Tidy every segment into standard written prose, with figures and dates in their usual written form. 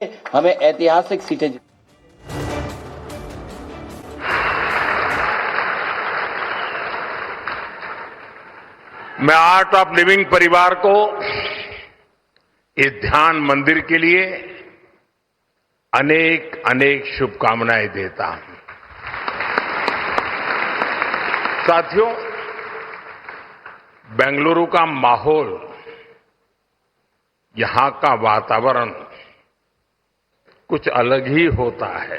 हमें ऐतिहासिक सीटें मैं आर्ट ऑफ लिविंग परिवार को इस ध्यान मंदिर के लिए अनेक अनेक शुभकामनाएं देता हूं। साथियों, बेंगलुरु का माहौल, यहां का वातावरण कुछ अलग ही होता है।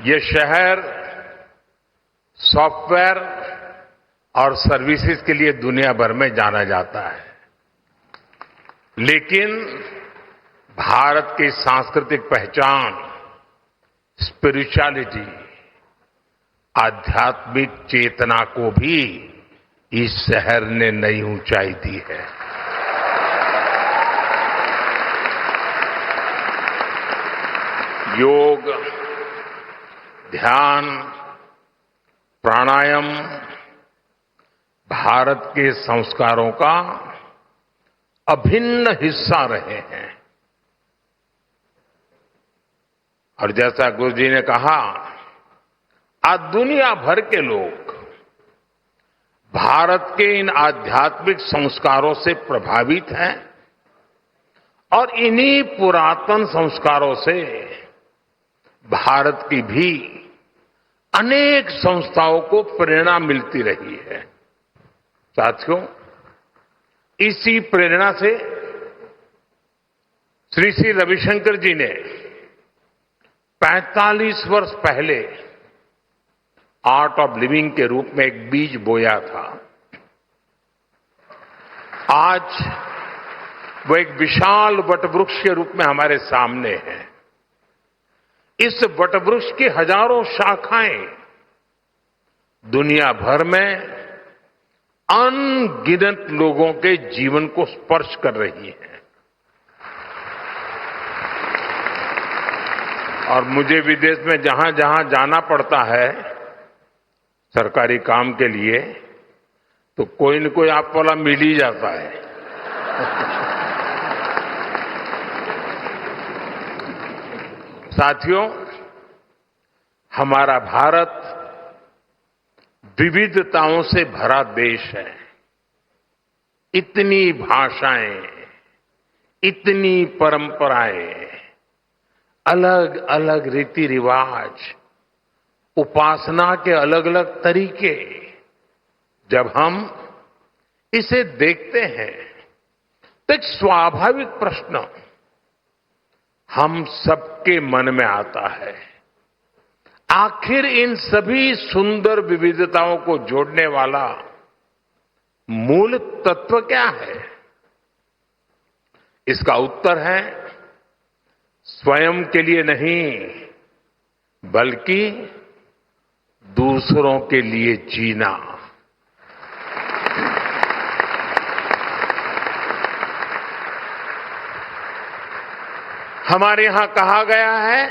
ये शहर सॉफ्टवेयर और सर्विसेज के लिए दुनिया भर में जाना जाता है, लेकिन भारत की सांस्कृतिक पहचान, स्पिरिचुअलिटी, आध्यात्मिक चेतना को भी इस शहर ने नई ऊंचाई दी है। योग, ध्यान, प्राणायाम भारत के संस्कारों का अभिन्न हिस्सा रहे हैं। और जैसा गुरु जी ने कहा, आज दुनिया भर के लोग भारत के इन आध्यात्मिक संस्कारों से प्रभावित हैं और इन्हीं पुरातन संस्कारों से भारत की भी अनेक संस्थाओं को प्रेरणा मिलती रही है। साथियों, इसी प्रेरणा से श्री श्री रविशंकर जी ने 45 वर्ष पहले आर्ट ऑफ लिविंग के रूप में एक बीज बोया था। आज वो एक विशाल वटवृक्ष के रूप में हमारे सामने है। इस वटवृक्ष की हजारों शाखाएं दुनिया भर में अनगिनत लोगों के जीवन को स्पर्श कर रही हैं। और मुझे विदेश में जहां जहां जाना पड़ता है सरकारी काम के लिए, तो कोई न कोई आप वाला मिल ही जाता है। साथियों, हमारा भारत विविधताओं से भरा देश है। इतनी भाषाएं, इतनी परंपराएं, अलग अलग रीति रिवाज, उपासना के अलग अलग तरीके, जब हम इसे देखते हैं तो एक स्वाभाविक प्रश्न हम सबके मन में आता है, आखिर इन सभी सुंदर विविधताओं को जोड़ने वाला मूल तत्व क्या है? इसका उत्तर है स्वयं के लिए नहीं, बल्कि दूसरों के लिए जीना। हमारे यहां कहा गया है,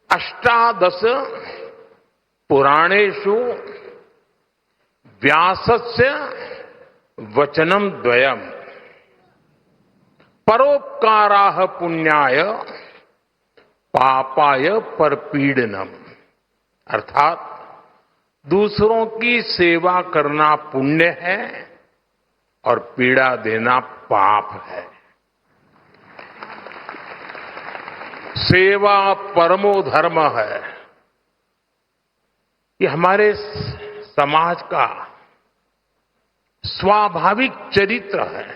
अष्टादश पुराणेषु व्यासस्य वचनम द्वयम परोपकाराः पुण्याय पापाय परपीडनम। अर्थात दूसरों की सेवा करना पुण्य है और पीड़ा देना पाप है। सेवा परमो धर्म है। ये हमारे समाज का स्वाभाविक चरित्र है।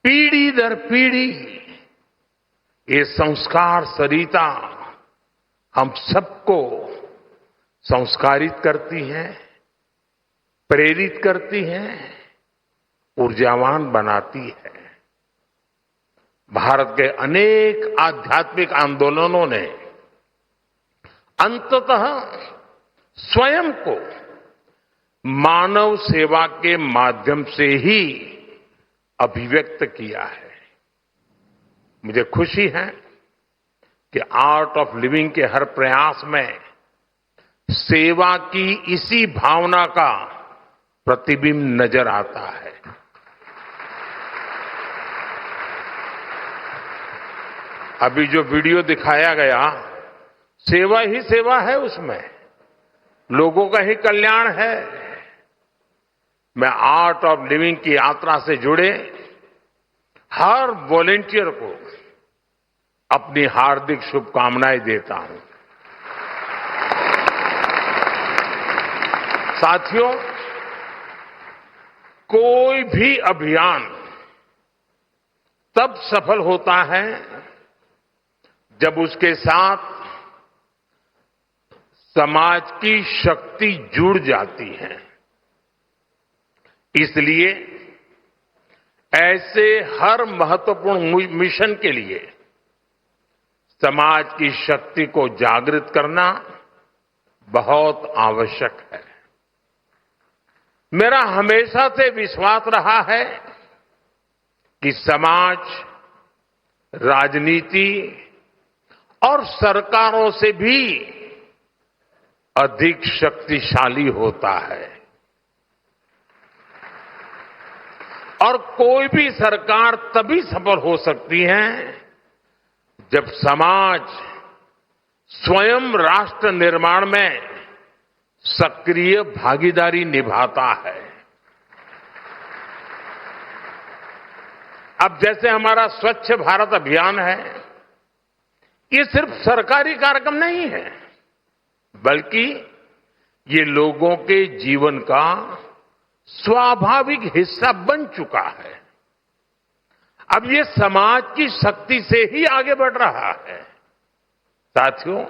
पीढ़ी दर पीढ़ी ये संस्कार सरिता हम सबको संस्कारित करती है, प्रेरित करती है, ऊर्जावान बनाती है। भारत के अनेक आध्यात्मिक आंदोलनों ने अंततः स्वयं को मानव सेवा के माध्यम से ही अभिव्यक्त किया है। मुझे खुशी है कि आर्ट ऑफ लिविंग के हर प्रयास में सेवा की इसी भावना का प्रतिबिंब नजर आता है। अभी जो वीडियो दिखाया गया, सेवा ही सेवा है, उसमें लोगों का ही कल्याण है। मैं आर्ट ऑफ लिविंग की यात्रा से जुड़े हर वॉलेंटियर को अपनी हार्दिक शुभकामनाएं देता हूं। साथियों, कोई भी अभियान तब सफल होता है जब उसके साथ समाज की शक्ति जुड़ जाती है। इसलिए ऐसे हर महत्वपूर्ण मिशन के लिए समाज की शक्ति को जागृत करना बहुत आवश्यक है। मेरा हमेशा से विश्वास रहा है कि समाज, राजनीति और सरकारों से भी अधिक शक्तिशाली होता है और कोई भी सरकार तभी सफल हो सकती है जब समाज स्वयं राष्ट्र निर्माण में सक्रिय भागीदारी निभाता है। अब जैसे हमारा स्वच्छ भारत अभियान है, ये सिर्फ सरकारी कार्यक्रम नहीं है, बल्कि ये लोगों के जीवन का स्वाभाविक हिस्सा बन चुका है। अब ये समाज की शक्ति से ही आगे बढ़ रहा है। साथियों,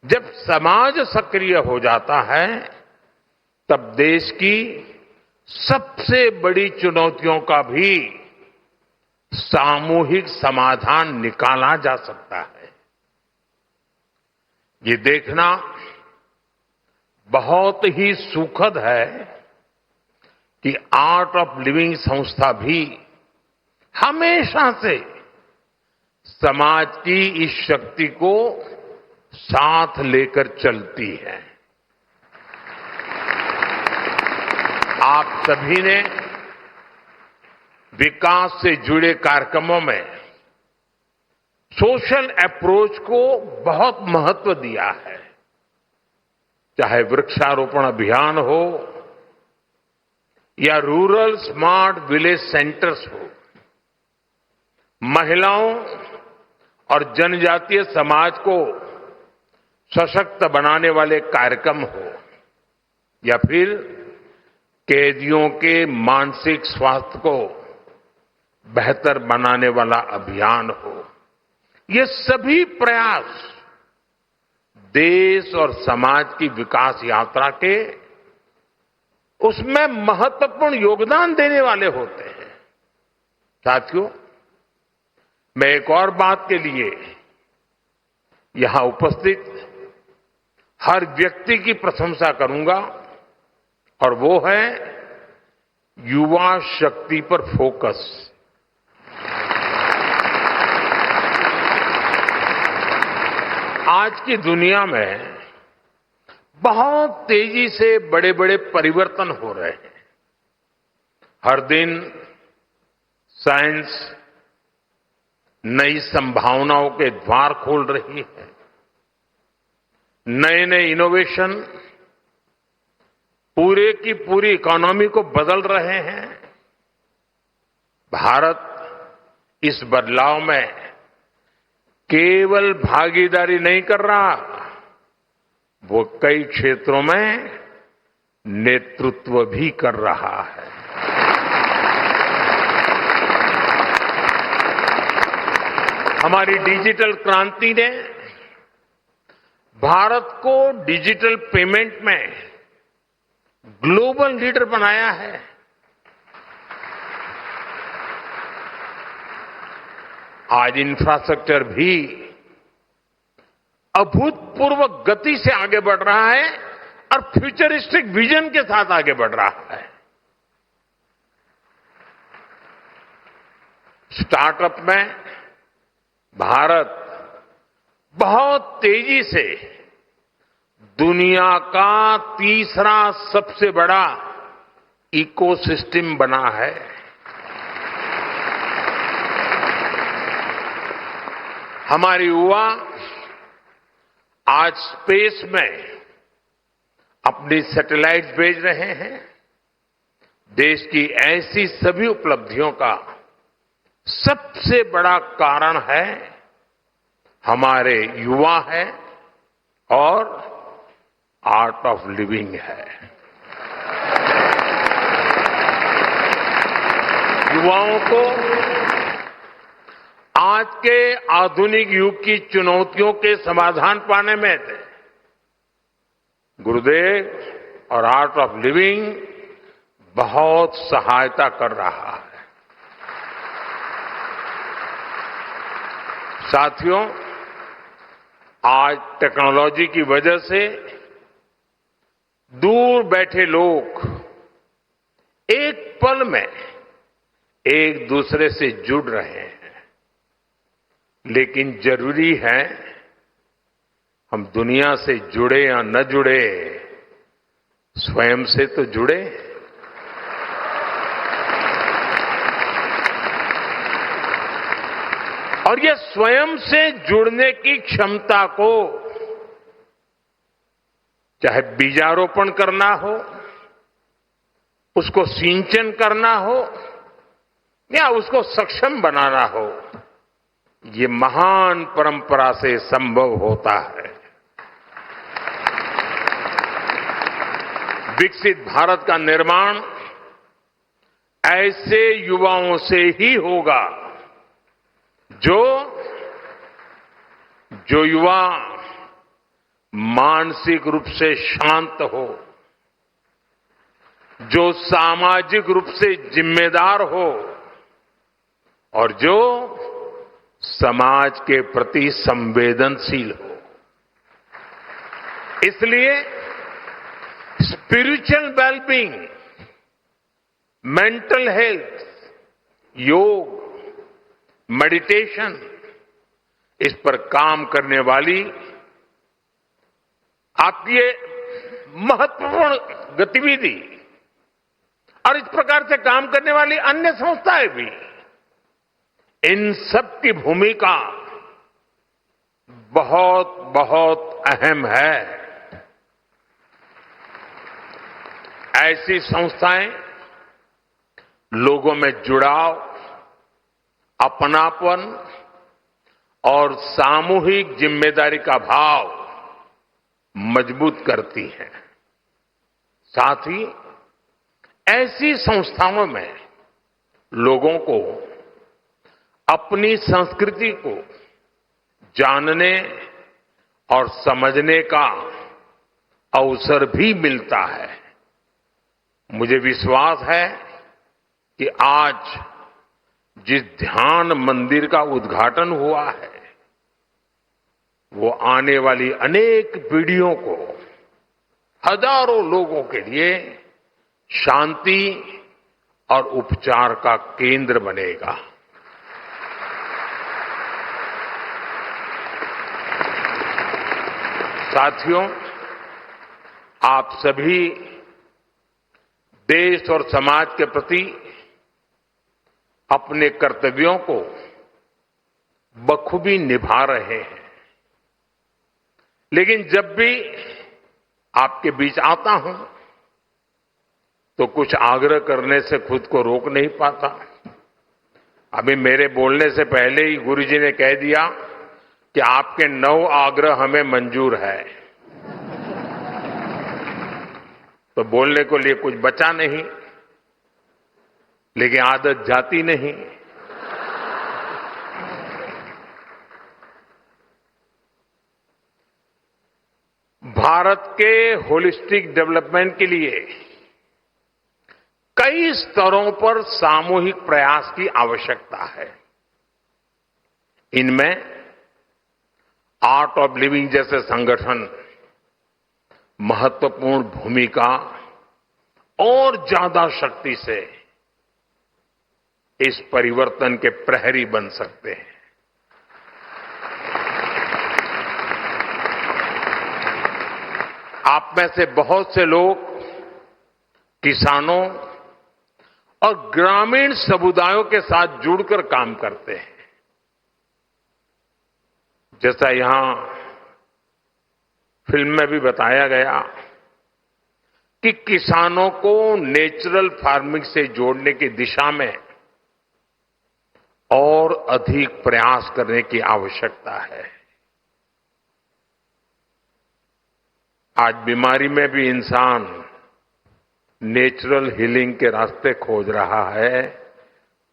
जब समाज सक्रिय हो जाता है, तब देश की सबसे बड़ी चुनौतियों का भी सामूहिक समाधान निकाला जा सकता है। ये देखना बहुत ही सुखद है कि आर्ट ऑफ लिविंग संस्था भी हमेशा से समाज की इस शक्ति को साथ लेकर चलती है। आप सभी ने विकास से जुड़े कार्यक्रमों में सोशल अप्रोच को बहुत महत्व दिया है। चाहे वृक्षारोपण अभियान हो या रूरल स्मार्ट विलेज सेंटर्स हो, महिलाओं और जनजातीय समाज को सशक्त बनाने वाले कार्यक्रम हो या फिर कैदियों के मानसिक स्वास्थ्य को बेहतर बनाने वाला अभियान हो, ये सभी प्रयास देश और समाज की विकास यात्रा के उसमें महत्वपूर्ण योगदान देने वाले होते हैं। साथियों, मैं एक और बात के लिए यहां उपस्थित हर व्यक्ति की प्रशंसा करूंगा और वो है युवा शक्ति पर फोकस। आज की दुनिया में बहुत तेजी से बड़े बड़े परिवर्तन हो रहे हैं। हर दिन साइंस नई संभावनाओं के द्वार खोल रही है। नए नए इनोवेशन पूरे की पूरी इकोनॉमी को बदल रहे हैं। भारत इस बदलाव में केवल भागीदारी नहीं कर रहा, वो कई क्षेत्रों में नेतृत्व भी कर रहा है। हमारी डिजिटल क्रांति ने भारत को डिजिटल पेमेंट में ग्लोबल लीडर बनाया है। आज इंफ्रास्ट्रक्चर भी अभूतपूर्व गति से आगे बढ़ रहा है और फ्यूचरिस्टिक विजन के साथ आगे बढ़ रहा है। स्टार्टअप में भारत बहुत तेजी से दुनिया का तीसरा सबसे बड़ा इकोसिस्टम बना है। हमारे युवा आज स्पेस में अपनी सैटेलाइट भेज रहे हैं। देश की ऐसी सभी उपलब्धियों का सबसे बड़ा कारण है हमारे युवा है और आर्ट ऑफ लिविंग है। युवाओं को आज के आधुनिक युग की चुनौतियों के समाधान पाने में गुरुदेव और आर्ट ऑफ लिविंग बहुत सहायता कर रहा है। साथियों, आज टेक्नोलॉजी की वजह से दूर बैठे लोग एक पल में एक दूसरे से जुड़ रहे हैं, लेकिन जरूरी है हम दुनिया से जुड़े या न जुड़े, स्वयं से तो जुड़े। और ये स्वयं से जुड़ने की क्षमता को चाहे बीजारोपण करना हो, उसको सिंचन करना हो या उसको सक्षम बनाना हो, ये महान परंपरा से संभव होता है। विकसित भारत का निर्माण ऐसे युवाओं से ही होगा जो युवा मानसिक रूप से शांत हो, जो सामाजिक रूप से जिम्मेदार हो और जो समाज के प्रति संवेदनशील हो। इसलिए स्पिरिचुअल वेलबींग, मेंटल हेल्थ, योग, मेडिटेशन, इस पर काम करने वाली आपकी ये महत्वपूर्ण गतिविधि और इस प्रकार से काम करने वाली अन्य संस्थाएं भी, इन सब की भूमिका बहुत बहुत अहम है। ऐसी संस्थाएं लोगों में जुड़ाव, अपनापन और सामूहिक जिम्मेदारी का भाव मजबूत करती हैं। साथ ही ऐसी संस्थाओं में लोगों को अपनी संस्कृति को जानने और समझने का अवसर भी मिलता है। मुझे विश्वास है कि आज जिस ध्यान मंदिर का उद्घाटन हुआ है, वो आने वाली अनेक पीढ़ियों को, हजारों लोगों के लिए शांति और उपचार का केंद्र बनेगा। साथियों, आप सभी देश और समाज के प्रति अपने कर्तव्यों को बखूबी निभा रहे हैं, लेकिन जब भी आपके बीच आता हूं तो कुछ आग्रह करने से खुद को रोक नहीं पाता। अभी मेरे बोलने से पहले ही गुरुजी ने कह दिया कि आपके 9 आग्रह हमें मंजूर है, तो बोलने को लिए कुछ बचा नहीं, लेकिन आदत जाती नहीं। भारत के होलिस्टिक डेवलपमेंट के लिए कई स्तरों पर सामूहिक प्रयास की आवश्यकता है। इनमें आर्ट ऑफ लिविंग जैसे संगठन महत्वपूर्ण भूमिका और ज्यादा शक्ति से इस परिवर्तन के प्रहरी बन सकते हैं। आप में से बहुत से लोग किसानों और ग्रामीण समुदायों के साथ जुड़कर काम करते हैं। जैसा यहां फिल्म में भी बताया गया कि किसानों को नेचुरल फार्मिंग से जोड़ने की दिशा में और अधिक प्रयास करने की आवश्यकता है। आज बीमारी में भी इंसान नेचुरल हीलिंग के रास्ते खोज रहा है,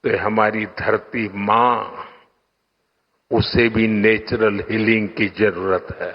तो हमारी धरती मां, उसे भी नेचुरल हीलिंग की जरूरत है।